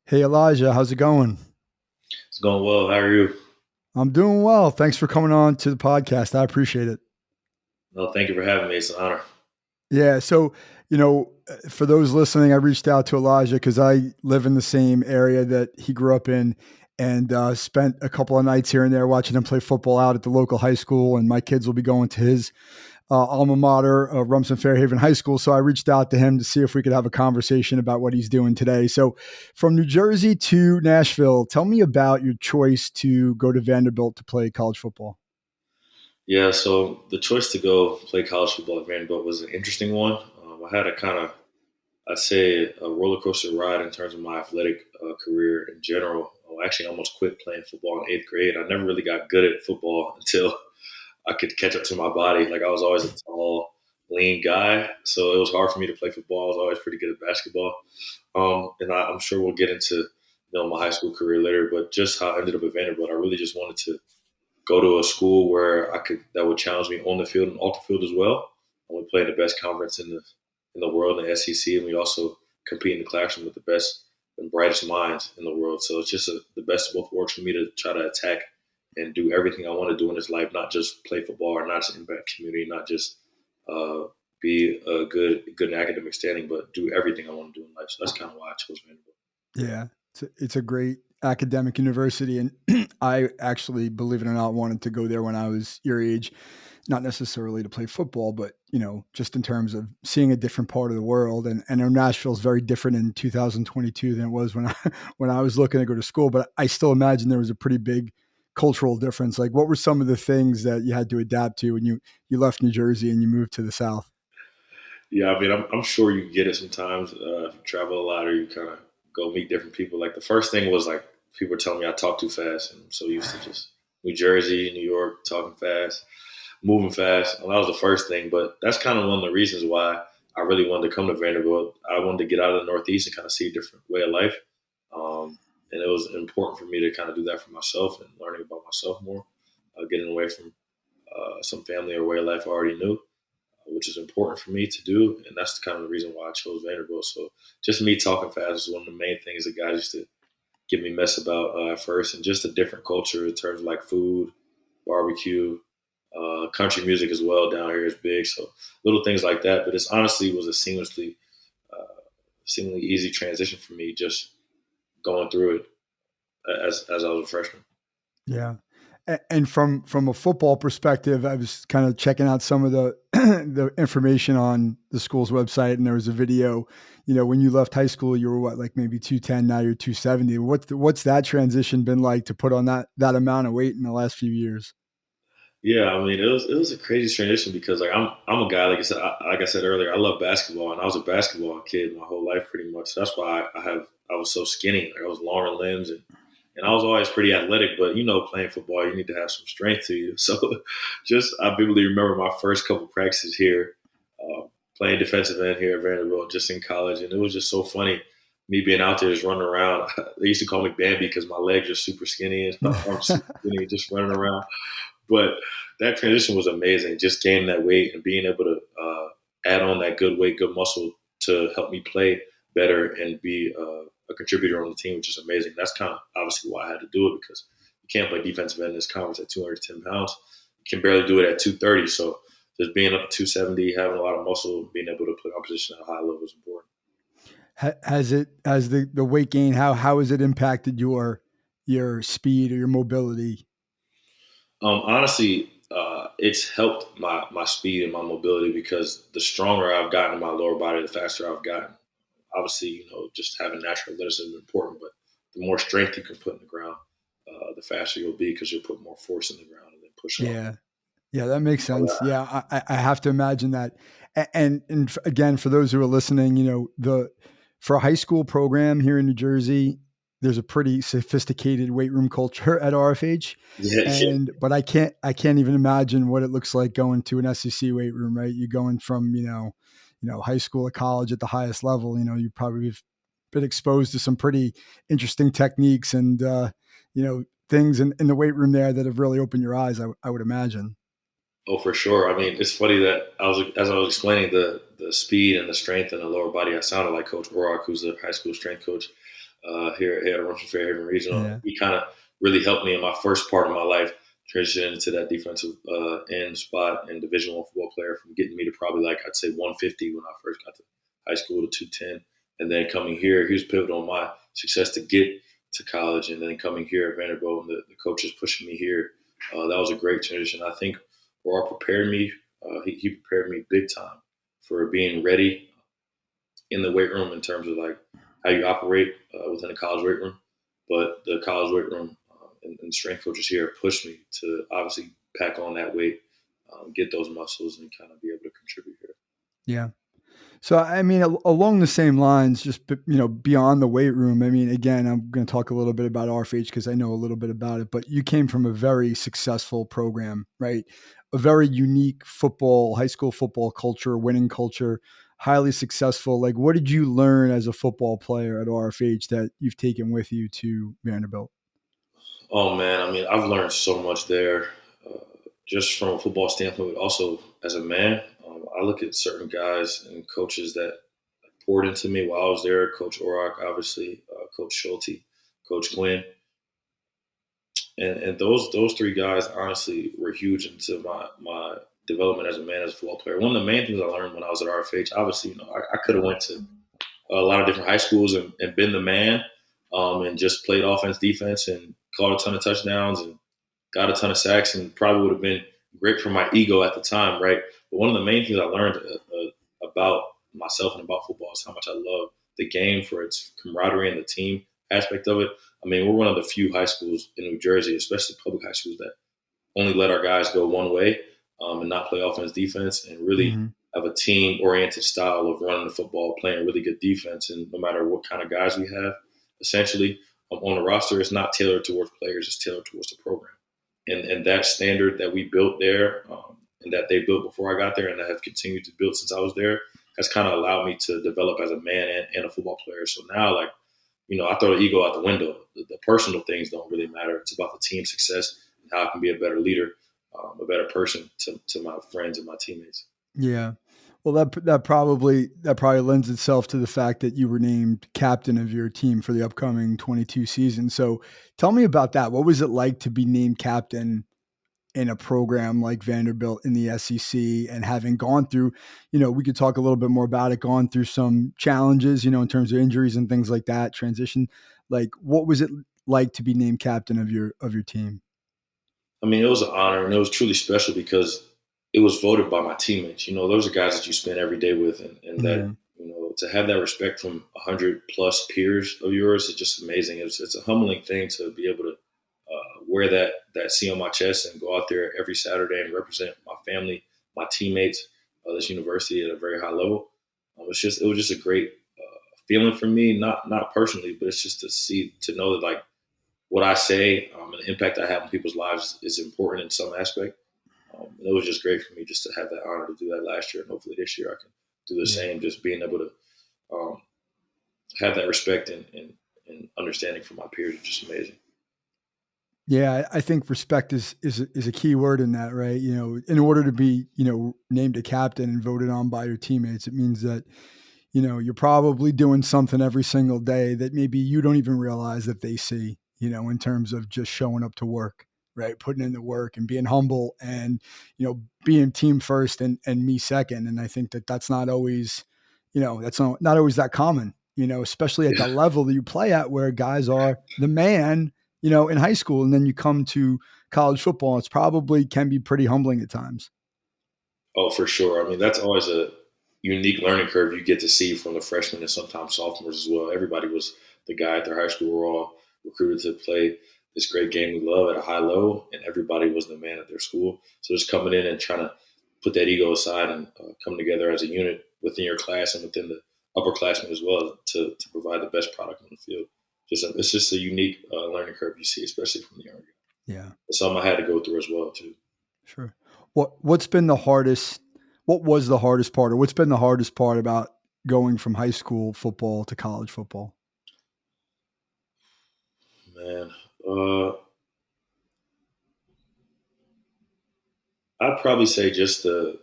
Hey Elijah, how's it going? It's going well. How are you? I'm doing well. Thanks for coming on to the podcast. I appreciate it. No, thank you for having me. It's an honor. Yeah. So, for those listening, I reached out to Elijah because I live in the same area that he grew up in and spent a couple of nights here and there watching him play football out at the local high school. And my kids will be going to his alma mater, Rumson Fairhaven High School. So I reached out to him to see if we could have a conversation about what he's doing today. So, from New Jersey to Nashville, tell me about your choice to go to Vanderbilt to play college football. Yeah, so the choice to go play college football at Vanderbilt was an interesting one. I had a kind of, I'd say, a roller coaster ride in terms of my athletic career in general. I actually almost quit playing football in eighth grade. I never really got good at football until I could catch up to my body. Like I was always a tall, lean guy, so it was hard for me to play football. I was always pretty good at basketball. I'm sure we'll get into my high school career later, but just how I ended up at Vanderbilt, I really just wanted to go to a school where I could that would challenge me on the field and off the field as well. And we play in the best conference in the world, in the SEC, and we also compete in the classroom with the best and brightest minds in the world. So it's just the best of both worlds for me to try to attack and do everything I want to do in this life, not just play football or not just impact community, not just uh, be a good in academic standing, but do everything I want to do in life. So that's kind of why I chose Vanderbilt. Yeah, it's a great academic university, and I actually, believe it or not, wanted to go there when I was your age, not necessarily to play football, but just in terms of seeing a different part of the world. And I know Nashville is very different in 2022 than it was when I when I was looking to go to school. But I still imagine there was a pretty big cultural difference. Like, what were some of the things that you had to adapt to when you left New Jersey and you moved to the South? Yeah, I mean, I'm sure you get it sometimes if you travel a lot or you kind of go meet different people. Like the first thing was like people were telling me I talk too fast, and I'm so used to just New Jersey, New York, talking fast, moving fast. And that was the first thing, but that's kind of one of the reasons why I really wanted to come to Vanderbilt. I wanted to get out of the Northeast and kind of see a different way of life, and it was important for me to kind of do that for myself and learning about myself more, getting away from some family or way of life I already knew, which is important for me to do, and that's kind of the reason why I chose Vanderbilt. So just me talking fast is one of the main things that guys used to give me mess about at first, and just a different culture in terms of like food, barbecue, country music as well down here is big. So little things like that, but it's honestly was a seamlessly easy transition for me just going through it as I was a freshman. Yeah. And from a football perspective, I was kind of checking out some of the the information on the school's website, and there was a video. When you left high school, you were what, like maybe 210. Now you're 270. What's that transition been like to put on that amount of weight in the last few years? Yeah, I mean it was a crazy transition because like I'm a guy like I said earlier, I love basketball and I was a basketball kid my whole life pretty much. So that's why I was so skinny. Like I was longer limbs and I was always pretty athletic, but playing football you need to have some strength to you. So just I vividly remember my first couple practices here, uh, playing defensive end here at Vanderbilt just in college, and it was just so funny. Me being out there just running around. They used to call me Bambi because my legs are super skinny and my arms super skinny, just running around. But that transition was amazing. Just gaining that weight and being able to add on that good weight, good muscle to help me play better and be a contributor on the team, which is amazing. That's kind of obviously why I had to do it because you can't play defensive end in this conference at 210 pounds. You can barely do it at 230. So just being up to 270, having a lot of muscle, being able to play my position at a high level is important. Has the weight gain, how has it impacted your speed or your mobility? Honestly, it's helped my speed and my mobility because the stronger I've gotten in my lower body, the faster I've gotten. Obviously, just having natural athleticism is important, but the more strength you can put in the ground, the faster you'll be because you'll put more force in the ground and then push off. Yeah. Yeah, that makes So, sense. Yeah, I have to imagine that. Again, for those who are listening, the for a high school program here in New Jersey, there's a pretty sophisticated weight room culture at RFH, yeah, yeah, and but I can't even imagine what it looks like going to an SEC weight room. Right, you're going from high school to college at the highest level. You probably have been exposed to some pretty interesting techniques and things in the weight room there that have really opened your eyes. I would imagine. Oh, for sure. I mean, it's funny that as I was explaining the speed and the strength in the lower body, I sounded like Coach Orok, who's the high school strength coach here at Orange Fairhaven Regional. Yeah. He kind of really helped me in my first part of my life transition into that defensive end spot and Division One football player, from getting me to probably like I'd say 150 when I first got to high school to 210, and then coming here, he was pivotal on my success to get to college, and then coming here at Vanderbilt, and the coaches pushing me here. That was a great transition. I think Roar prepared me. He prepared me big time for being ready in the weight room in terms of like how you operate within a college weight room. But the college weight room and strength coaches here pushed me to obviously pack on that weight, get those muscles, and kind of be able to contribute here. Yeah. So, I mean, along the same lines, just, beyond the weight room, I mean, again, I'm going to talk a little bit about RFH because I know a little bit about it, but you came from a very successful program, right? A very unique high school football culture, winning culture, highly successful. Like, what did you learn as a football player at RFH that you've taken with you to Vanderbilt? Oh man, I mean, I've learned so much there, uh, just from a football standpoint, but also as a man. I look at certain guys and coaches that poured into me while I was there. Coach Orok, obviously, Coach Schulte, Coach Quinn, and those three guys honestly were huge into my development as a man, as a football player. One of the main things I learned when I was at RFH, obviously, I could have went to a lot of different high schools and been the man, and just played offense, defense, and caught a ton of touchdowns and got a ton of sacks, and probably would have been great for my ego at the time, right? But one of the main things I learned about myself and about football is how much I love the game for its camaraderie and the team aspect of it. I mean, we're one of the few high schools in New Jersey, especially public high schools, that only let our guys go one way, and not play offense, defense, and really Hmm. have a team oriented style of running the football, playing really good defense. And no matter what kind of guys we have, essentially, on the roster, it's not tailored towards players, it's tailored towards the program. And that standard that we built there, and that they built before I got there, and that have continued to build since I was there, has kind of allowed me to develop as a man and a football player. So now, like, I throw the ego out the window. The personal things don't really matter. It's about the team success and how I can be a better leader, a better person to my friends and my teammates. Yeah. Well, that probably lends itself to the fact that you were named captain of your team for the upcoming 22 season. So, tell me about that. What was it like to be named captain in a program like Vanderbilt in the SEC, and having gone through, we could talk a little bit more about it, gone through some challenges, in terms of injuries and things like that, transition. Like, what was it like to be named captain of your team? I mean, it was an honor, and it was truly special because it was voted by my teammates. Those are guys that you spend every day with, and that, Yeah. to have that respect from 100 plus peers of yours is just amazing. It's a humbling thing to be able to wear that C on my chest and go out there every Saturday and represent my family, my teammates, this university at a very high level. It was just a great feeling for me, not personally, but it's just to know that, like, what I say, and the impact I have on people's lives is important in some aspect. And it was just great for me just to have that honor to do that last year, and hopefully this year I can do the Yeah. same. Just being able to um, have that respect and understanding from my peers is just amazing. Yeah, I think respect is a key word in that, right? In order to be, named a captain and voted on by your teammates, it means that, you're probably doing something every single day that maybe you don't even realize that they see, in terms of just showing up to work, right? Putting in the work and being humble and, being team first and me second. And I think that that's not always, that's not always that common, especially at Yeah. the level that you play at, where guys are the man, in high school, and then you come to college football. It's probably can be pretty humbling at times. Oh, for sure. I mean, that's always a unique learning curve you get to see from the freshmen and sometimes sophomores as well. Everybody was the guy at their high school. We're all recruited to play this great game we love at a high level, and everybody was the man at their school. So just coming in and trying to put that ego aside and come together as a unit within your class and within the upperclassmen as well to provide the best product on the field. It's just a unique learning curve you see, especially from the younger guys. Yeah, It's something I had to go through as well too. sure. What's been the hardest? What was the hardest part, or what's been the hardest part about going from high school football to college football? Man, uh, I'd probably say just the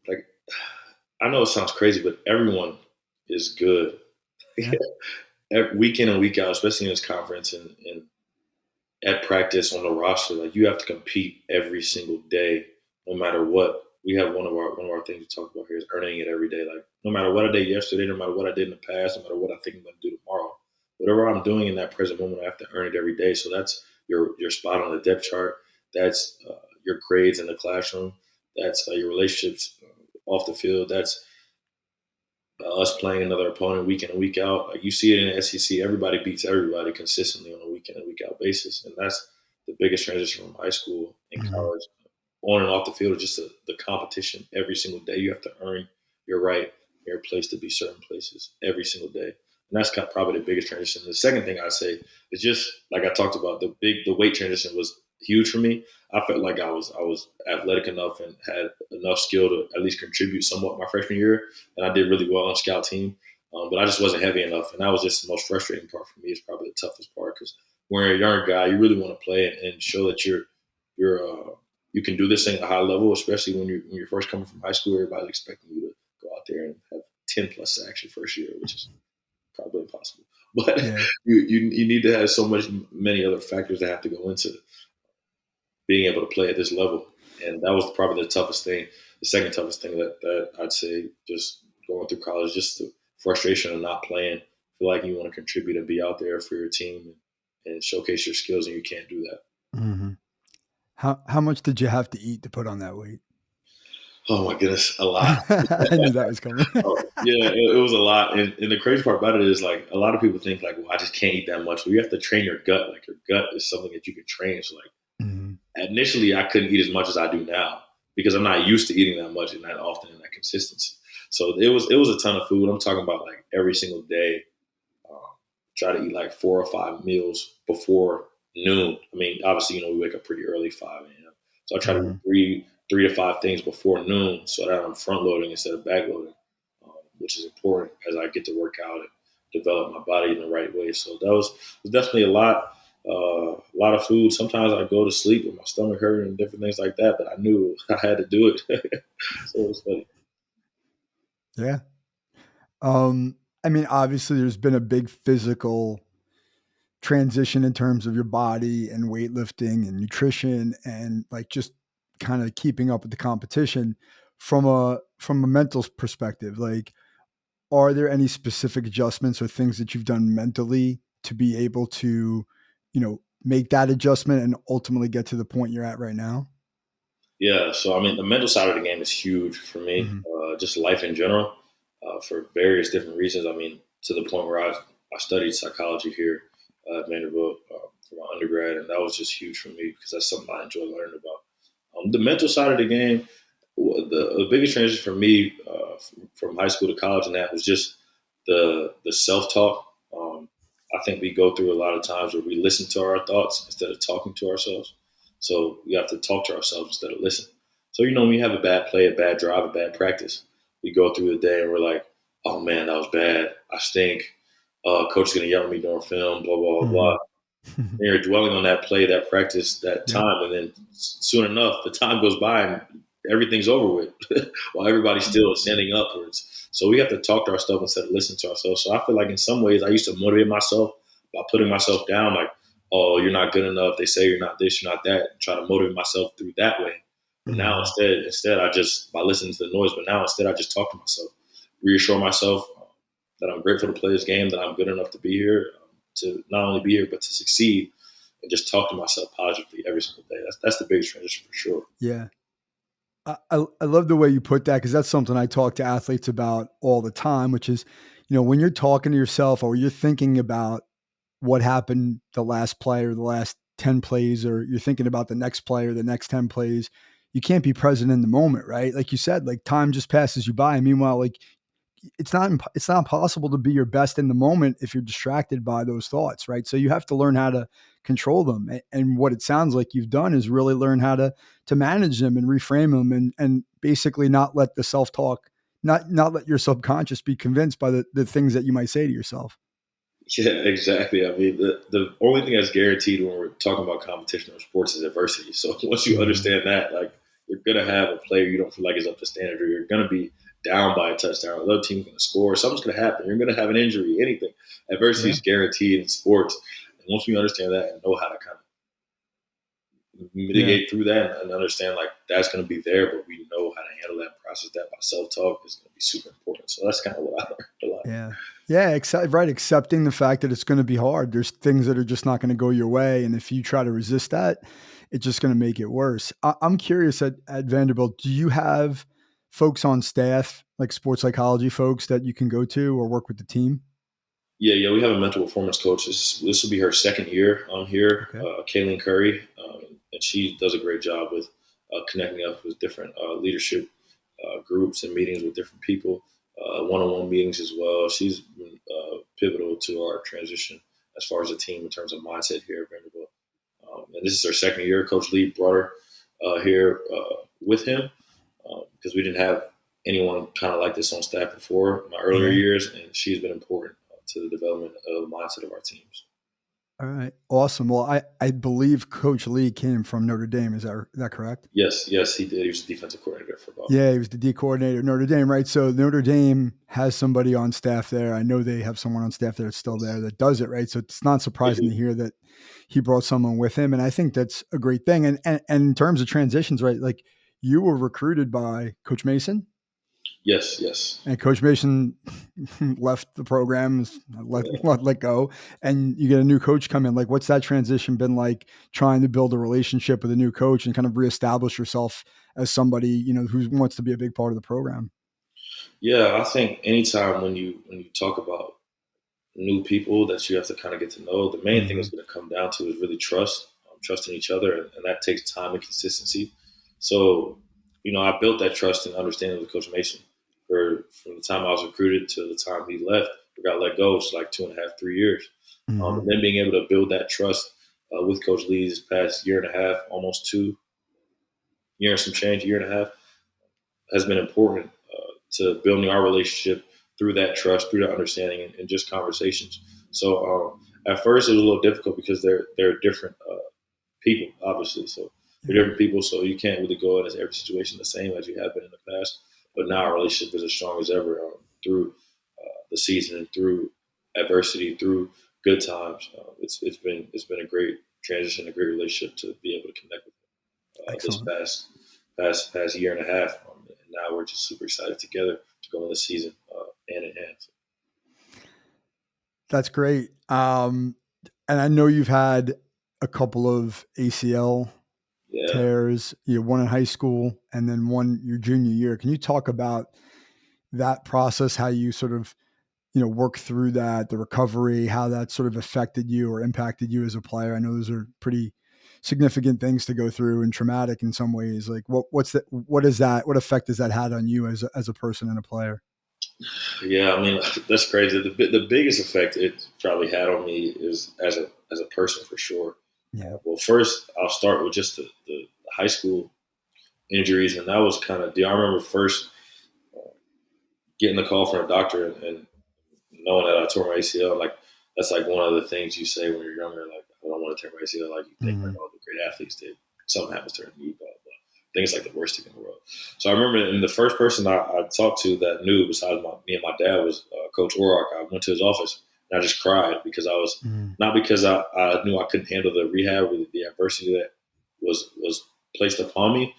like. I know it sounds crazy, but everyone is good. Yeah. Week in and week out, especially in this conference and at practice on the roster, like you have to compete every single day, no matter what. We have one of our things we talk about here is earning it every day. Like no matter what I did yesterday, no matter what I did in the past, no matter what I think I'm going to do tomorrow, whatever I'm doing in that present moment, I have to earn it every day. So that's your spot on the depth chart. That's your grades in the classroom. That's your relationships off the field. That's us playing another opponent week in and week out. Like you see it in the SEC, everybody beats everybody consistently on a week in and week out basis, and that's the biggest transition from high school and Mhm. college on and off the field. Just the competition every single day. You have to earn your right, your place to be certain places every single day, and that's probably the biggest transition. The second thing I say is just like I talked about the weight transition was huge for me. I felt like I was athletic enough and had enough skill to at least contribute somewhat my freshman year, and I did really well on scout team. But I just wasn't heavy enough, and that was just the most frustrating part for me. It's probably the toughest part because when you're a younger guy, you really want to play and show that you can do this thing at a high level, especially when you're first coming from high school. Everybody's expecting you to go out there and have 10+ sacks your first year, which is probably impossible. But Yeah. you need to have many other factors that have to go into being able to play at this level. And that was probably the toughest thing. The second toughest thing that I'd say just going through college, just the frustration of not playing. Feel like you want to contribute and be out there for your team and showcase your skills, and you can't do that. Mhm. How much did you have to eat to put on that weight? Oh my goodness, a lot. I knew that was coming. Oh, yeah, it was a lot. And the crazy part about it is like a lot of people think like, well, I just can't eat that much. Well, you have to train your gut. Like your gut is something that you can train. So like Mhm. initially I couldn't eat as much as I do now because I'm not used to eating that much and that often and that consistency. So it was a ton of food. I'm talking about like every single day. Um, Try to eat like 4 or 5 meals before noon. I mean, obviously, we wake up pretty early, 5 a.m. So I try to eat Mhm. three to five things before noon so that I'm front loading instead of back loading, which is important as I get to work out and develop my body in the right way. So that was definitely a lot of food. Sometimes I go to sleep with my stomach hurting and different things like that, but I knew I had to do it. So it was funny. Yeah. Um, I mean, obviously, there's been a big physical transition in terms of your body and weightlifting and nutrition and like just kind of keeping up with the competition from a mental perspective. Like, are there any specific adjustments or things that you've done mentally to be able to, make that adjustment and ultimately get to the point you're at right now? Yeah, so I mean, the mental side of the game is huge for me. Mhm. Just life in general, for various different reasons. I mean, to the point where I studied psychology here at Vanderbilt for my undergrad, and that was just huge for me because that's something I enjoy learning about. The mental side of the game, the biggest transition for me from high school to college, and that was just the self talk. I think we go through a lot of times where we listen to our thoughts instead of talking to ourselves. So we have to talk to ourselves instead of listen. So when you have a bad play, a bad drive, a bad practice, we go through the day and we're like, "Oh man, that was bad. I stink. Coach is gonna yell at me during film. Blah blah blah." Mhm. And you're dwelling on that play, that practice, that Yep. time, and then soon enough, the time goes by and everything's over with while everybody's still standing upwards. So we have to talk to ourselves instead of listen to ourselves. So I feel like in some ways I used to motivate myself by putting myself down, like, "Oh, you're not good enough. They say you're not this, you're not that," and try to motivate myself through that way. But now Mhm. instead I just by listening to the noise. But now instead I just talk to myself, reassure myself that I'm grateful to play this game, that I'm good enough to be here, to not only be here but to succeed, and just talk to myself positively every single day. That's the biggest transition for sure. Yeah. I love the way you put that because that's something I talk to athletes about all the time, which is, when you're talking to yourself or you're thinking about what happened the last play or the last 10 plays, or you're thinking about the next play or the next 10 plays, you can't be present in the moment, right? Like you said, like time just passes you by. Meanwhile, like it's not possible to be your best in the moment if you're distracted by those thoughts, right? So you have to learn how to control them. And what it sounds like you've done is really learn how to manage them and reframe them and basically not let the self-talk, not let your subconscious be convinced by the things that you might say to yourself. Yeah, exactly. I mean, the only thing that's guaranteed when we're talking about competition or sports is adversity. So once you Hmm. understand that, like, you're gonna have a player you don't feel like is up to standard, or you're gonna be down by a touchdown. Another team's gonna score. Something's gonna happen. You're gonna have an injury. Anything. Adversity Yeah. is guaranteed in sports. And once we understand that and know how to kind of Yeah. mitigate through that and understand like that's going to be there, but we know how to handle that and process that by self talk is going to be super important. So that's kind of what I learned a lot. Yeah. Yeah. Right. Accepting the fact that it's going to be hard. There's things that are just not going to go your way. And if you try to resist that, it's just going to make it worse. I'm curious at Vanderbilt, do you have folks on staff, like sports psychology folks that you can go to or work with the team? Yeah, we have a mental performance coach. This will be her second year on here, Okay. Kayleen Curry, and she does a great job with connecting us with different leadership groups and meetings with different people, one-on-one meetings as well. She's been pivotal to our transition as far as a team in terms of mindset here at Vanderbilt. And this is her second year. Coach Lee brought her here with him because we didn't have anyone kind of like this on staff before in my earlier Yeah. years, and she's been important to the development of the mindset of our teams. All right. Awesome. Well, I believe Coach Lee came from Notre Dame. Is that correct? Yes, he did. He was the defensive coordinator for about 4 Yeah, he years. was the D coordinator at Notre Dame, right? So Notre Dame has somebody on staff there. I know they have someone on staff there that's still there Yes, that does it, right? So it's not they surprising do. to hear that he brought someone with him, and I think that's a great thing. And in terms of transitions, right? Like you were recruited by Coach Mason, Yes. and Coach Mason left the program, Yeah. let go, and you get a new coach come in. Like, what's that transition been like? Trying to build a relationship with a new coach and kind of reestablish yourself as somebody who wants to be a big part of the program. Yeah, I think anytime when you talk about new people that you have to kind of get to know, the main thing Hmm. is going to come down to is really trust, trusting each other, and that takes time and consistency. So, I built that trust and understanding with Coach Mason. From the time I was recruited to the time he left, or got let go, it's like 2.5, 3 years. Hmm. And then being able to build that trust with Coach Lee this past year and a half, almost 2 years and some change, year and a half, has been important to building our relationship through that trust, through that understanding, and just conversations. So at first it was a little difficult because they're different people, obviously. So they're Yeah. different people, so you can't really go into every situation the same as you have been in the past. But now our relationship is as strong as ever through the season and through adversity, through good times. It's been a great transition, a great relationship to be able to connect with this Excellent. past year and a half. And now we're just super excited together to go in the season hand in hand. So, That's great. And I know you've had a couple of ACL yeah, tears, one in high school and then one your junior year. Can you talk about that process, how you sort of, work through that, the recovery, how that sort of affected you or impacted you as a player? I know those are pretty significant things to go through and traumatic in some ways. Like what effect has that had on you as a person and a player? yeah. I mean, that's crazy. The biggest effect it probably had on me is as a person for sure. Yeah. Well, first I'll start with just the high school injuries, and that was kind of. Do I remember first getting the call from a doctor and knowing that I tore my ACL? Like that's like one of the things you say when you're younger. Like I don't want to tear my ACL. Like you think like Hmm. all the great athletes did. Something happens to me, but I think it's like the worst thing in the world. So I remember, and the first person I talked to that knew, besides me and my dad, was Coach Orrock. I went to his office and I just cried because I was Hmm. not because I knew I couldn't handle the rehab or the adversity that was placed upon me.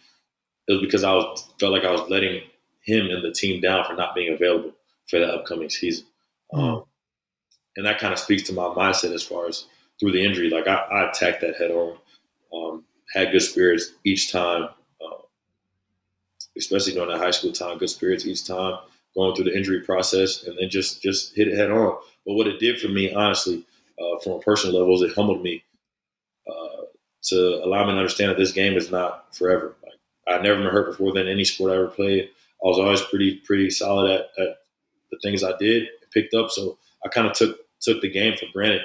It was because felt like I was letting him and the team down for not being available for the upcoming season. Hmm. And that kind of speaks to my mindset as far as through the injury. Like I attacked that head on, had good spirits each time, especially during that high school time. Good spirits each time, going through the injury process, and then just hit it head on. But what it did for me, honestly, from a personal level, is it humbled me uh, to allow me to understand that this game is not forever. Like I'd never been hurt before than any sport I ever played. I was always pretty solid at the things I did and picked up. So I kind of took the game for granted,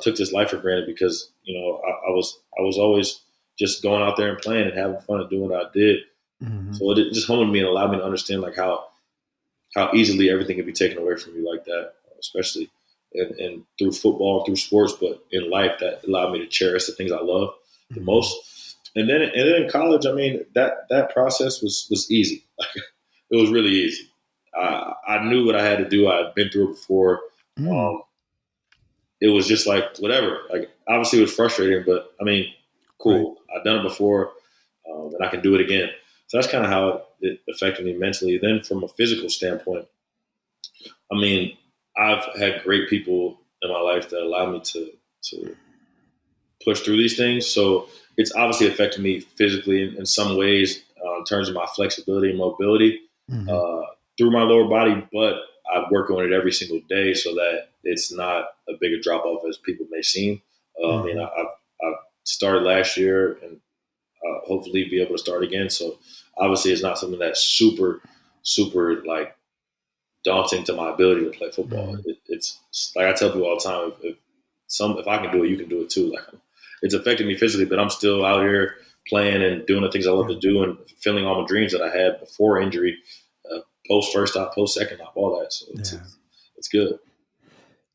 took this life for granted because I was always just going out there and playing and having fun and doing what I did. Hmm. So it just humbled me and allowed me to understand like how easily everything can be taken away from you like that, especially and through football, through sports, but in life that allowed me to cherish the things I love the Mhm. most. And then in college, I mean, that process was easy. It was really easy. I knew what I had to do. I had been through it before. Mm. Um, it was just like whatever. Like obviously it was frustrating, but I mean, Right. cool. I've done it before, and I can do it again. So that's kind of how it affected me mentally. Then from a physical standpoint, I mean, I've had great people in my life that allow me to push through these things. So it's obviously affected me physically in some ways in terms of my flexibility and mobility Mhm. uh, through my lower body, but I work on it every single day so that it's not a bigger drop off as people may seem. I mean, Mhm. I started last year and hopefully be able to start again. So obviously, it's not something that's super like daunting to my ability to play football. Mhm. It's like I tell people all the time, if I can do it, you can do it too. Like it's affecting me physically, but I'm still out here playing and doing the things I love Yeah. to do and fulfilling all my dreams that I had before injury, post first op, post second op, all that. So Yeah. it's good.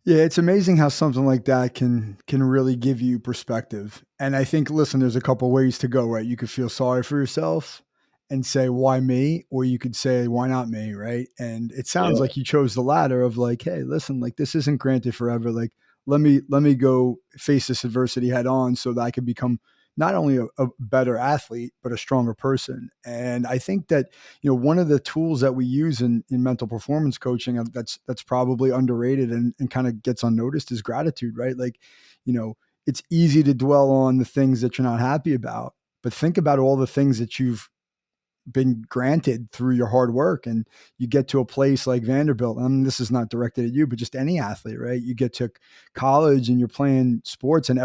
Yeah, it's amazing how something like that can really give you perspective. And I think, listen, there's a couple ways to go, right? You could feel sorry for yourself and say, "Why me?" Or you could say, "Why not me?" Right? And it sounds Yeah, like you chose the latter of like, "Hey, listen, like this isn't granted forever. Like, let me go face this adversity head on so that I can become not only a better athlete but a stronger person." And I think that one of the tools that we use in mental performance coaching that's probably underrated and kind of gets unnoticed is gratitude, right? Like, you know, it's easy to dwell on the things that you're not happy about, but think about all the things that you've been granted through your hard work, and you get to a place like Vanderbilt. I mean, this is not directed at you, but just any athlete, right? You get to college and you're playing sports, and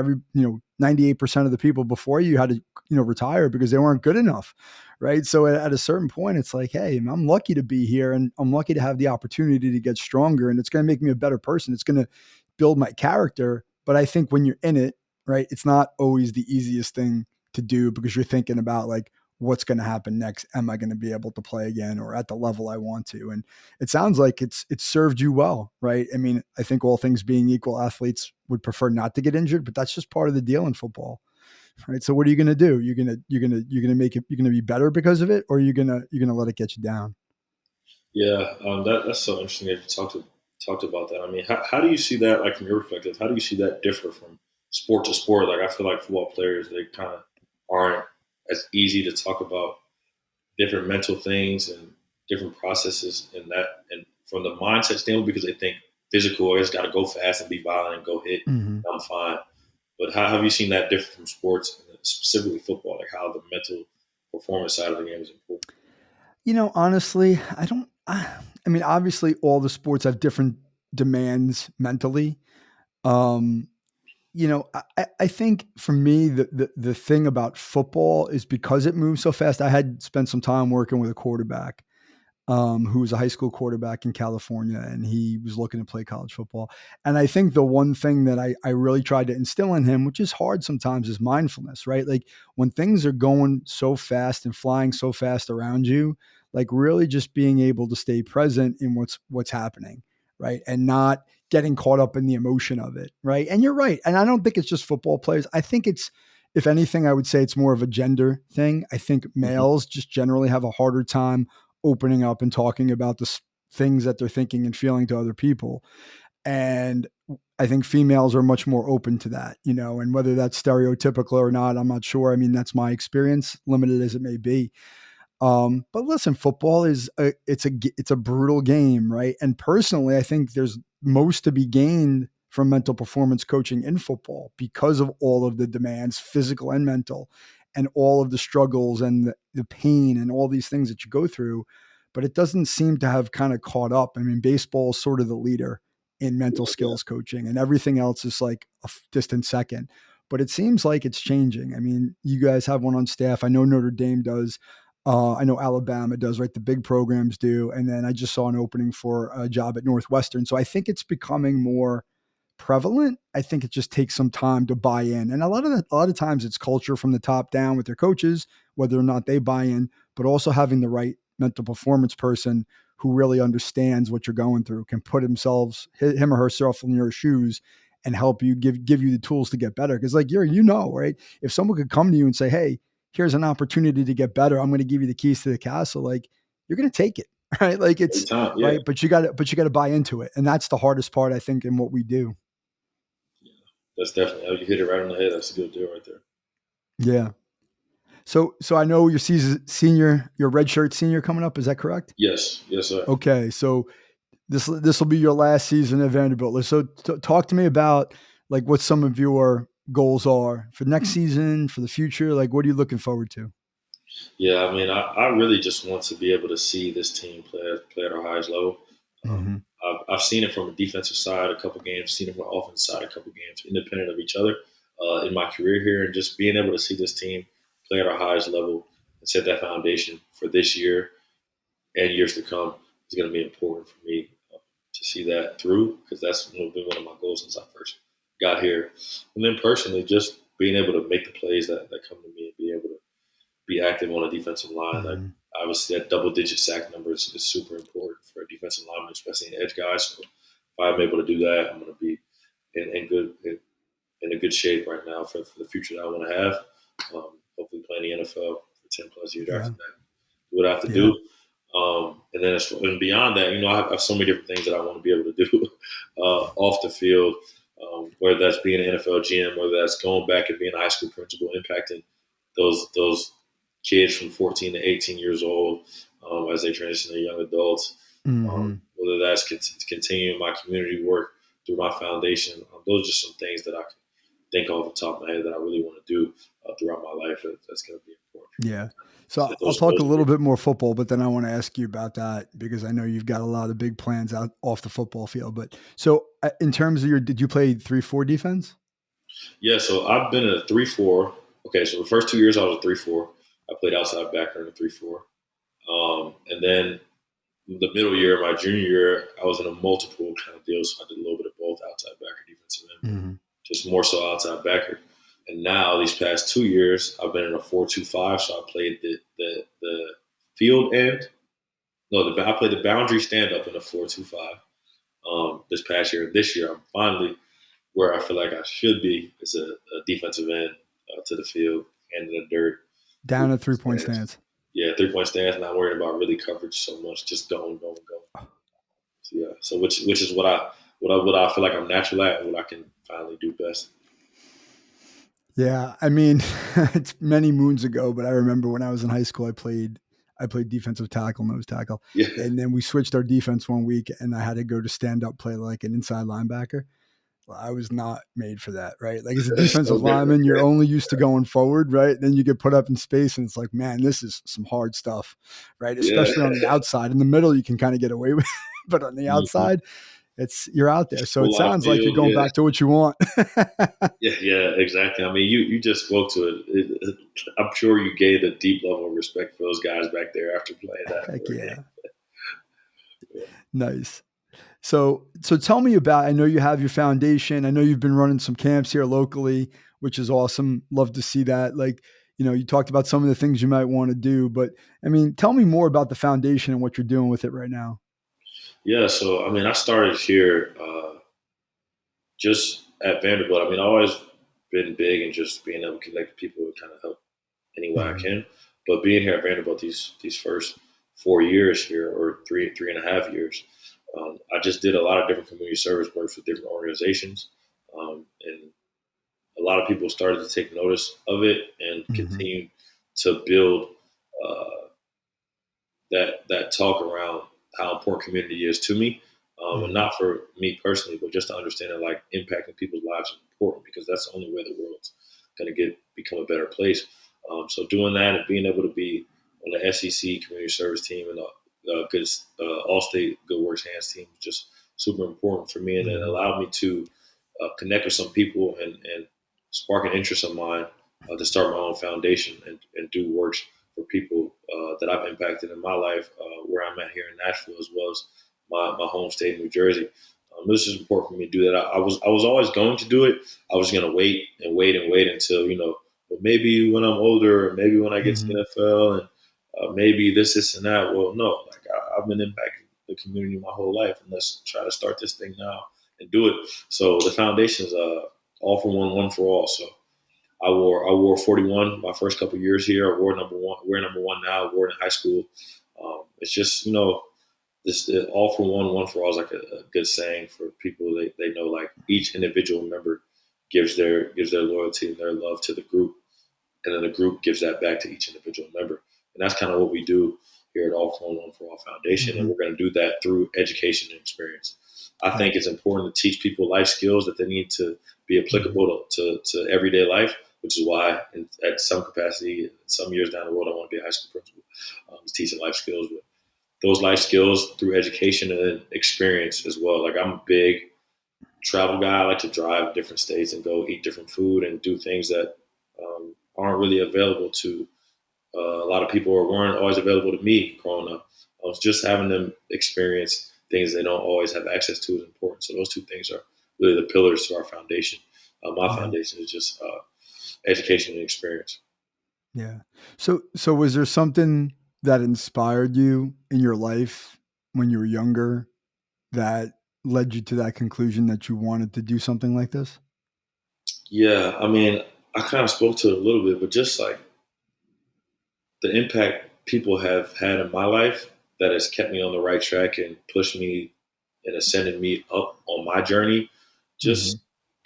98% of the people before you had to retire because they weren't good enough, right? So at a certain point it's like, hey, I'm lucky to be here and I'm lucky to have the opportunity to get stronger, and it's going to make me a better person. It's going to build my character. But I think when you're in it, right, it's not always the easiest thing to do because you're thinking about like, what's going to happen next? Am I going to be able to play again or at the level I want to? And it sounds like it's served you well, right? I mean, I think all things being equal, athletes would prefer not to get injured, but that's just part of the deal in football, right? So what are you going to do? You're going to make it. You're going to be better because of it, or you're going to let it get you down. yeah. That's so interesting that you talked about that. I mean, how do you see that, like from your perspective? How do you see that differ from sport to sport? Like I feel like football players they kind of aren't as easy to talk about different mental things and different processes and that and from the mindset standpoint because they think physical, I just got to go fast and be violent and go hit. Mhm. I'm fine. But how have you seen that differ from sports, specifically football? Like how the mental performance side of the game is important. Honestly, I don't. I mean, obviously, all the sports have different demands mentally. Um, I think for me, the thing about football is because it moves so fast. I had spent some time working with a quarterback, who was a high school quarterback in California, and he was looking to play college football. And I think the one thing that I really tried to instill in him, which is hard sometimes, is mindfulness, right? Like when things are going so fast and flying so fast around you, like really just being able to stay present in what's happening, right? And not getting caught up in the emotion of it, right? And you're right. And I don't think it's just football players. I think it's, if anything, I would say it's more of a gender thing. I think Mm-hmm. males just generally have a harder time opening up and talking about the things that they're thinking and feeling to other people. And I think females are much more open to that, and whether that's stereotypical or not, I'm not sure. I mean, that's my experience, limited as it may be. But listen, football is it's a brutal game, right? And personally, I think there's most to be gained from mental performance coaching in football because of all of the demands, physical and mental, and all of the struggles and the pain and all these things that you go through. But it doesn't seem to have kind of caught up. I mean, baseball is sort of the leader in mental Yeah. skills coaching, and everything else is like a distant second. But it seems like it's changing. I mean, you guys have one on staff. I know Notre Dame does. I know Alabama does, right? The big programs do. And then I just saw an opening for a job at Northwestern. So I think it's becoming more prevalent. I think it just takes some time to buy in. And a lot of times it's culture from the top down with their coaches, whether or not they buy in, but also having the right mental performance person who really understands what you're going through, can put him or herself in your shoes and help you give you the tools to get better. Because like right? If someone could come to you and say, "Hey, here's an opportunity to get better. I'm going to give you the keys to the castle," like you're going to take it, right? Like Every it's time, yeah. right, but you got to buy into it, and that's the hardest part, I think, in what we do. Yeah. That's definitely, you hit it right on the head. That's a good deal right there. Yeah. So I know your your redshirt senior coming up. Is that correct? Yes, yes, sir. Okay. So this will be your last season at Vanderbilt. So talk to me about like what some of your goals are for next season, for the future. Like, what are you looking forward to? Yeah, I mean, I really just want to be able to see this team play at our highest level. Um, Mm-hmm. I've seen it from a defensive side a couple games, seen it from an offensive side a couple games, independent of each other in my career here, and just being able to see this team play at our highest level and set that foundation for this year and years to come is going to be important for me to see that through, because that's been one of my goals since I first got here. And then personally, just being able to make the plays that come to me and be able to be active on a defensive line. Like Mm-hmm. obviously, that double-digit sack number is super important for a defensive lineman, especially an edge guy. So if I'm able to do that, I'm going to be in a good shape right now for the future that I want to have. Hopefully, playing the NFL for 10+ years Yeah. after that. What I have to Yeah. do. And then and beyond that, I have so many different things that I want to be able to do off the field, whether that's being an NFL GM, whether that's going back and being a high school principal, impacting those kids from 14 to 18 years old as they transition to young adults, Mm-hmm. whether that's continuing my community work through my foundation. Those are just some things that I can think off the top of my head that I really want to do throughout my life. That's going to be important for me. Yeah. So Set I'll those talk a goals. little bit more football, but then I want to ask you about that because I know you've got a lot of big plans out off the football field. But so in terms of did you play 3-4 defense? Yeah, so I've been in a 3-4. Okay, so the first 2 years I was a 3-4. I played outside backer in a 3-4. And then the middle year, my junior year, I was in a multiple kind of deal. So I did a little bit of both, outside backer, defensive end, but Mm-hmm. just more so outside backer. And now these past 2 years, I've been in a 4-2-5. So I played the field end. No, I played the boundary stand up in a 4-2-5 this past year. This year, I'm finally where I feel like I should be is a defensive end to the field and in the dirt. Down at 3-point stance. Yeah, 3-point stance, not worried about really coverage so much, just going. So yeah, so which is what I feel like I'm natural at and what I can finally do best. Yeah, I mean, it's many moons ago, but I remember when I was in high school, I played defensive tackle, nose tackle, Yeah, and then we switched our defense one week, and I had to go to stand up play like an inside linebacker. Well, I was not made for that, right? Like as a it's so defensive different. lineman, you're only used to going forward, right? Then you get put up in space, and it's like, man, this is some hard stuff, right? Yeah, Especially on the outside. In the middle, you can kind of get away with, it, but on the mm-hmm. outside, you're out there. So it Full out sounds like you're field. going Yeah, back to what you want. yeah, exactly. I mean, you just spoke to it. I'm sure you gave a deep level of respect for those guys back there after playing that Heck for a game. yeah, nice. So tell me about. I know you have your foundation. I know you've been running some camps here locally, which is awesome. Love to see that. Like, you talked about some of the things you might want to do, but I mean, tell me more about the foundation and what you're doing with it right now. Yeah, so I mean, I started here just at Vanderbilt. I mean, I've always been big and just being able to connect with people and kind of help any way I Mhm. can. But being here at Vanderbilt these first 4 years here, or three and a half years, I just did a lot of different community service work for different organizations, and a lot of people started to take notice of it and Mhm. continue to build uh, that talk around how important community is to me, and Mhm. not for me personally, but just to understand that like impacting people's lives is important, because that's the only way the world's going to become a better place. So doing that and being able to be on the SEC community service team and the good All-State Good Works Hands team is just super important for me, and it Mhm. allowed me to connect with some people and spark an interest of mine to start my own foundation and do works for people that I've impacted in my life, where I'm at here in Nashville, as well as my home state, New Jersey. This is important for me to do that. I was always going to do it. I was going to wait and wait and wait until, well, maybe when I'm older, or maybe when I get to the Mhm. NFL, and maybe this and that. Well, no, like I've been impacting the community my whole life, and let's try to start this thing now and do it. So the foundation is all for one, one for all. So I wore 41 my first couple years here. I wore number one. Wear number one now. I wore it in high school. It's just this all for one, one for all is like a good saying for people. They know like each individual member gives their loyalty and their love to the group, and then the group gives that back to each individual member. And that's kind of what we do here at All for One for All Foundation, and Mhm. we're going to do that through education and experience. I Yeah. think it's important to teach people life skills that they need to be Mhm. applicable to everyday life, which is why, at some capacity, some years down the road, I want to be a high school principal, teaching life skills. But those life skills through education and then experience as well. Like I'm a big travel guy. I like to drive different states and go eat different food and do things that aren't really available to a lot of people, or weren't always available to me growing up. I was just having them experience things they don't always have access to is important. So those two things are really the pillars to our foundation. My Yeah. foundation is just education and experience. Yeah. So was there something that inspired you in your life when you were younger that led you to that conclusion that you wanted to do something like this? Yeah, I mean, I kind of spoke to it a little bit, but just like the impact people have had in my life that has kept me on the right track and pushed me and ascended me up on my journey Mhm. just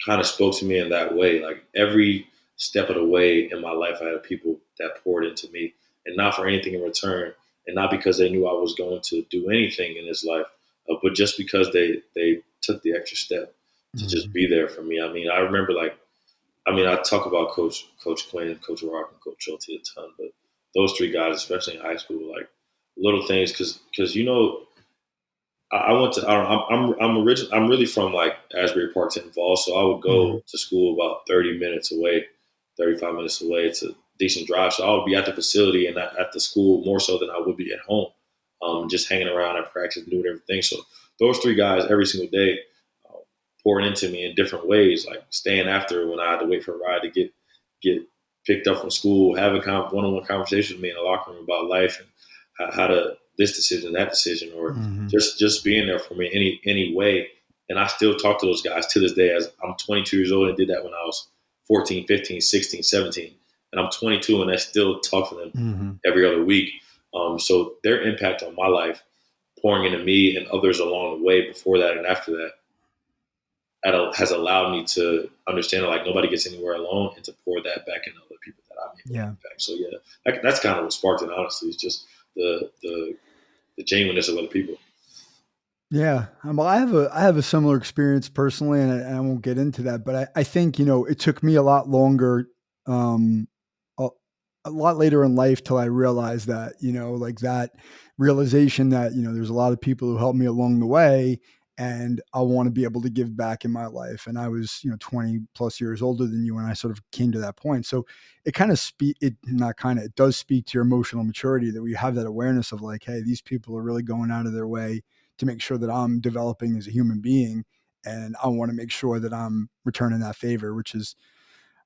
kind of spoke to me in that way. Like every step of the way in my life, I had people that poured into me, and not for anything in return, and not because they knew I was going to do anything in this life, but just because they took the extra step to just Mhm. be there for me. I mean, I remember like I talk about Coach Quinn, Coach Rock, and Coach Schulte a ton, but those three guys, especially in high school, like little things, because I went to I don't know, I'm really from like Asbury Park to Falls, so I would Mhm. go to school about 30 minutes away, 35 minutes away. It's a decent drive, so I would be at the facility and at the school more so than I would be at home, just hanging around at practice, doing everything. So those three guys every single day uh, poured into me in different ways, like staying after when I had to wait for a ride to get picked up from school, having one-on-one conversations with me in the locker room about life and how to this decision, that decision, or Mhm. just being there for me any way. And I still talk to those guys to this day. As I'm 22 years old and did that when I was 14, 15, 16, 17. And I'm 22 and I still talk to them Mhm. every other week. So their impact on my life, pouring into me and others along the way before that and after that, has allowed me to understand that like nobody gets anywhere alone, and to pour that back into other people that I'm able to Yeah. impact. So yeah, that's kind of what sparked it. Honestly, it's just the genuineness of other people. Yeah, well, I have a similar experience personally, and I won't get into that, but I think it took me a lot longer, um, a, a lot later in life till I realized that like that realization that there's a lot of people who helped me along the way, and I want to be able to give back in my life. And I was 20 plus years older than you when I sort of came to that point. So it kind of speak it not kind of it does speak to your emotional maturity that we have that awareness of like, hey, these people are really going out of their way to make sure that I'm developing as a human being. And I want to make sure that I'm returning that favor, which is,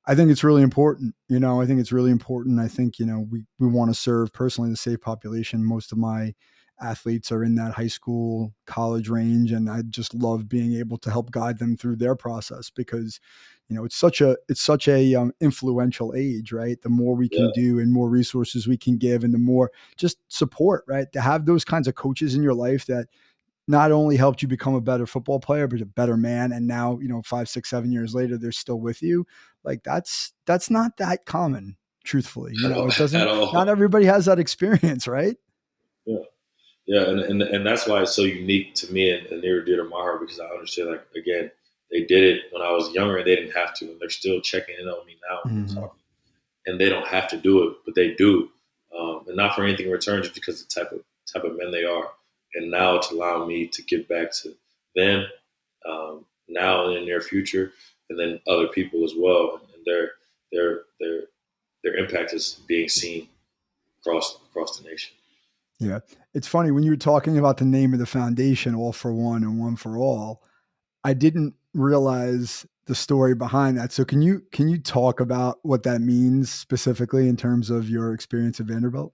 I think it's really important. I think it's really important. I think, we want to serve personally the safe population. Most of my athletes are in that high school, college range. And I just love being able to help guide them through their process because, it's such a influential age, right? The more we Yeah, can do and more resources we can give and the more just support, right? To have those kinds of coaches in your life that not only helped you become a better football player, but a better man. And now, 5, 6, 7 years later, they're still with you. Like that's not that common, truthfully. It at doesn't, not all. everybody has that experience, right? Yeah, yeah, and that's why it's so unique to me and near and dear to my heart because I understand like again they did it when I was younger and they didn't have to, and they're still checking in on me now when we're Hmm. talking, and they don't have to do it, but they do, and not for anything in return, just because of the type of men they are, and now it's allowing me to give back to them now and in the near future, and then other people as well, and their their their impact is being seen across the nation. Yeah. It's funny when you were talking about the name of the foundation, All for One and One for All, I didn't realize the story behind that. So can you talk about what that means specifically in terms of your experience at Vanderbilt?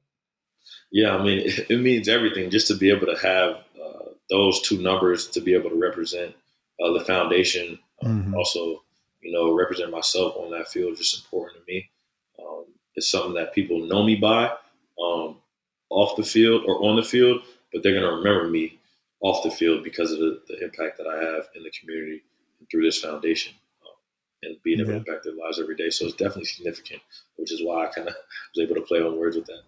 Yeah, I mean, it means everything just to be able to have. those two numbers to be able to represent the foundation, Hmm. also, represent myself on that field is just important to me. It's something that people know me by, um, off the field or on the field, but they're going to remember me off the field because of the impact that I have in the community and through this foundation, and being able to Yeah. impact their lives every day. So it's definitely significant, which is why I kind of was able to play on words with that.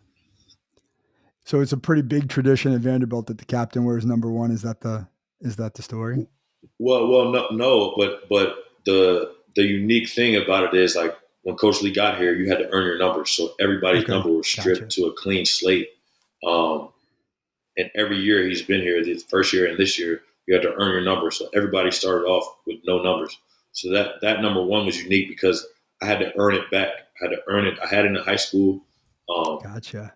So it's a pretty big tradition at Vanderbilt that the captain wears number one. Is that the story? Well, no, but the unique thing about it is like when Coach Lee got here, you had to earn your number, so everybody's Okay, number was stripped gotcha. to a clean slate. Um, and every year he's been here, the first year and this year, you had to earn your number. So everybody started off with no numbers. So that number one was unique because I had to earn it back. I had to earn it. I had it in high school. Um, Gotcha.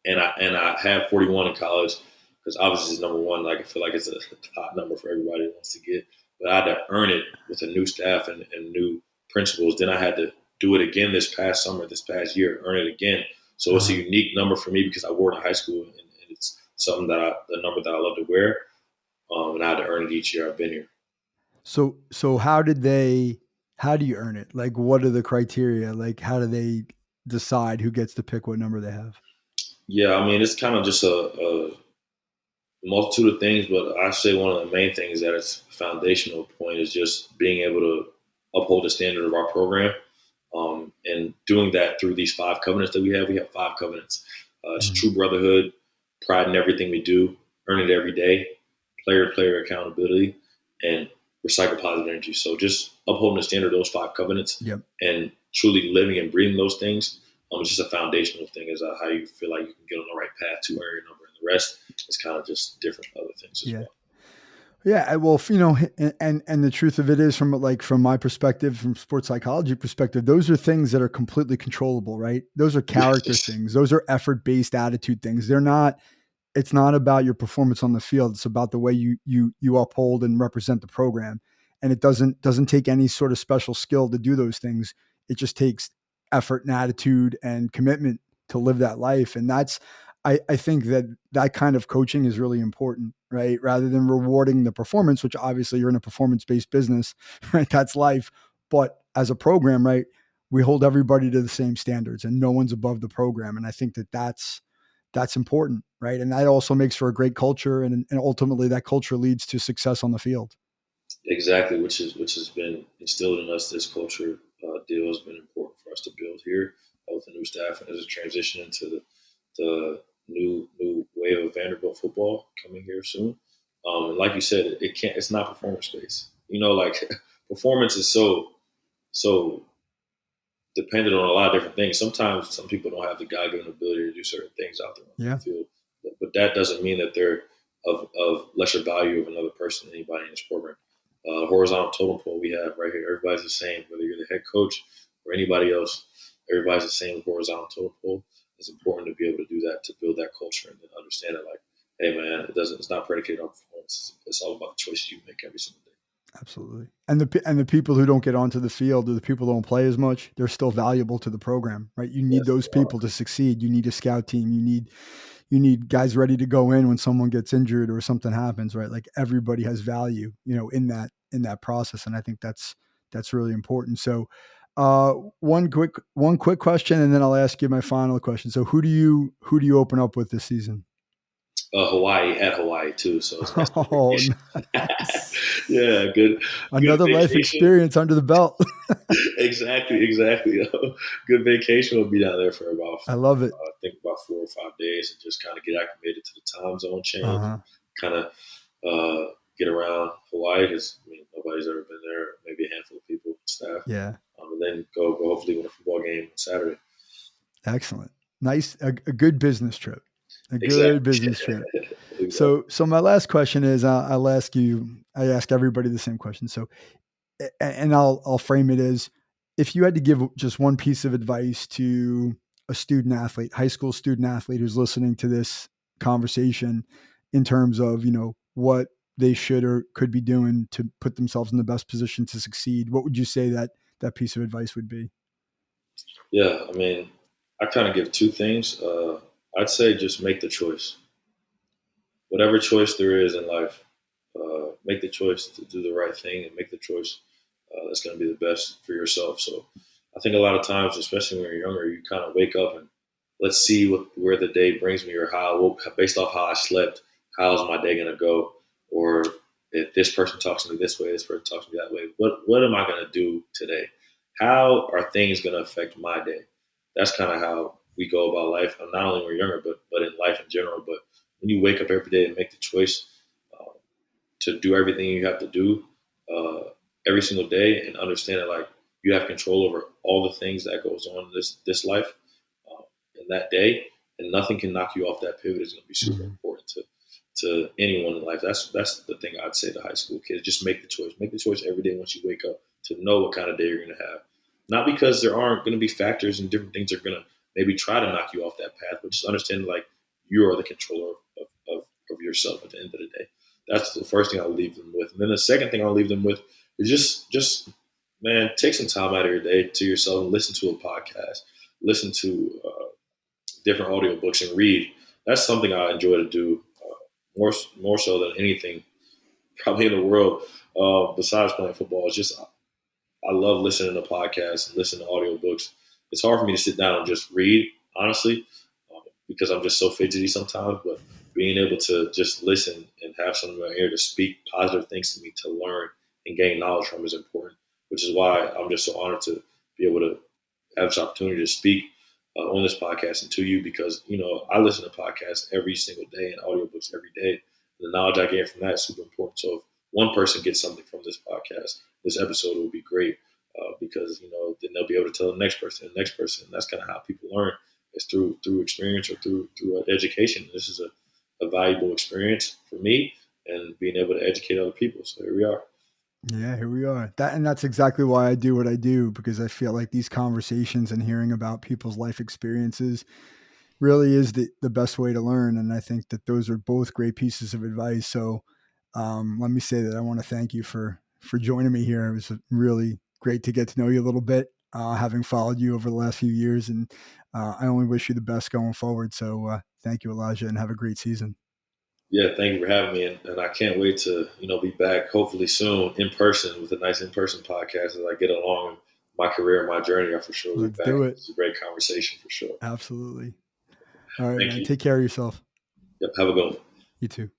and I had 41 in college because obviously it's number one. Like I feel like it's a top number for everybody that wants to get, but I had to earn it with a new staff and new principals. Then I had to do it again this past summer, this past year, earn it again. So it's a Uh-huh. unique number for me because I wore it in high school, and it's something the number that I love to wear, and I had to earn it each year I've been here. So how do you earn it? Like, what are the criteria? Like, how do they decide who gets to pick what number they have? Yeah, I mean it's kind of just a multitude of things, but I say one of the main things that it's a foundational point is just being able to uphold the standard of our program, and doing that through these five covenants that we have. We have five covenants. It's Mhm. true brotherhood, pride in everything we do, earn it every day, player to player accountability, and recycle positive energy. So just upholding the standard of those five covenants Yep. and truly living and breathing those things. It's just a foundational thing is how you feel like you can get on the right path to earn your number, and the rest is kind of just different other things as Yeah. well. Yeah, well, and the truth of it is, from my perspective, from sports psychology perspective, those are things that are completely controllable, right? Those are character Yes, things. Those are effort-based attitude things. They're not It's not about your performance on the field. It's about the way you uphold and represent the program. And it doesn't take any sort of special skill to do those things. It just takes effort and attitude and commitment to live that life. And I think that kind of coaching is really important, right? Rather than rewarding the performance, which obviously you're in a performance-based business, right? That's life. But as a program, right, we hold everybody to the same standards and no one's above the program. And I think that's important, right? And that also makes for a great culture, and ultimately that culture leads to success on the field. exactly. Which has been instilled in us. This culture deal has been important for us to build here with the new staff and as a transition into the new way of Vanderbilt football coming here soon. And like you said, it can't. It's not performance based. Like performance is so dependent on a lot of different things. Sometimes some people don't have the God-given ability to do certain things out there on Yeah. the field, but that doesn't mean that they're of lesser value of another person than anybody in this program. Horizontal totem pole we have right here. Everybody's the same, whether you're the head coach or anybody else. Everybody's the same horizontal totem pole. It's important to be able to do that to build that culture and then understand it. Like, hey man, it's not predicated on performance. It's all about the choices you make every single day. Absolutely. And the people who don't get onto the field, or the people who don't play as much, they're still valuable to the program, right? You need Yes, those people to succeed. You need a scout team. You need guys ready to go in when someone gets injured or something happens, right? Like, everybody has value, in that process. And I think that's really important. So, one quick question, and then I'll ask you my final question. So, who do you open up with this season? Hawaii at Hawaii too, so it's nice little Oh, vacation. nice. Yeah, good Another life vacation. experience under the belt. Exactly. Good vacation. We'll be down there for about I love it. I think about 4 or 5 days and just kind of get acclimated to the time zone change and Uh-huh. kind of get around Hawaii because nobody's ever been there. Maybe a handful of people, staff, Yeah. and then go hopefully win a football game on Saturday. Excellent. Nice. A good business trip. A good Exactly. business trip. Exactly. So my last question is, I'll ask you. I ask everybody the same question. So, and I'll frame it as, if you had to give just one piece of advice to a student athlete, high school student athlete who's listening to this conversation, in terms of what they should or could be doing to put themselves in the best position to succeed, what would you say that piece of advice would be? Yeah, I mean, I kind of give two things. I'd say just make the choice. whatever choice there is in life, make the choice to do the right thing and make the choice that's going to be the best for yourself. So I think a lot of times, especially when you're younger, you kind of wake up and let's see where the day brings me, or based off how I slept, how's my day going to go, or if this person talks to me this way, this person talks to me that way, what am I going to do today? How are things going to affect my day? That's kind of how we go about life, not only when we're younger, but in life in general. But when you wake up every day and make the choice to do everything you have to do every single day, and understand that like you have control over all the things that goes on in this life in that day, and nothing can knock you off that pivot is going to be super Mhm. important to anyone in life. That's the thing I'd say to high school kids: just make the choice. Make the choice every day once you wake up to know what kind of day you're going to have. Not because there aren't going to be factors and different things that are going to maybe try to knock you off that path, but just understand like you are the controller of yourself at the end of the day. That's the first thing I'll leave them with. And then the second thing I'll leave them with is just man, take some time out of your day to yourself and listen to a podcast, listen to different audiobooks and read. That's something I enjoy to do more so than anything probably in the world besides playing football. It's just I love listening to podcasts and listening to audiobooks. It's hard for me to sit down and just read, honestly, because I'm just so fidgety sometimes. But being able to just listen and have someone in my ear to speak positive things to me, to learn and gain knowledge from is important, which is why I'm just so honored to be able to have this opportunity to speak on this podcast and to you, because, I listen to podcasts every single day and audiobooks every day. The knowledge I get from that is super important. So if one person gets something from this podcast, this episode will be great because then they'll be able to tell the next person, and the next person. And that's kind of how people learn, is through experience or through education. This is a valuable experience for me, and being able to educate other people. So here we are. Yeah, here we are. That's exactly why I do what I do, because I feel like these conversations and hearing about people's life experiences really is the best way to learn. And I think that those are both great pieces of advice. So let me say that I want to thank you for joining me here. It was really great to get to know you a little bit, having followed you over the last few years, and I only wish you the best going forward. So thank you, Elijah, and have a great season. Yeah, thank you for having me, and I can't wait to be back hopefully soon in person with a nice in person podcast as I get along in my career and my journey. I for sure will be Let's back. do it. It's a great conversation for sure. Absolutely. All right, Thank man. you. Take care of yourself. Yep, have a good one. You too.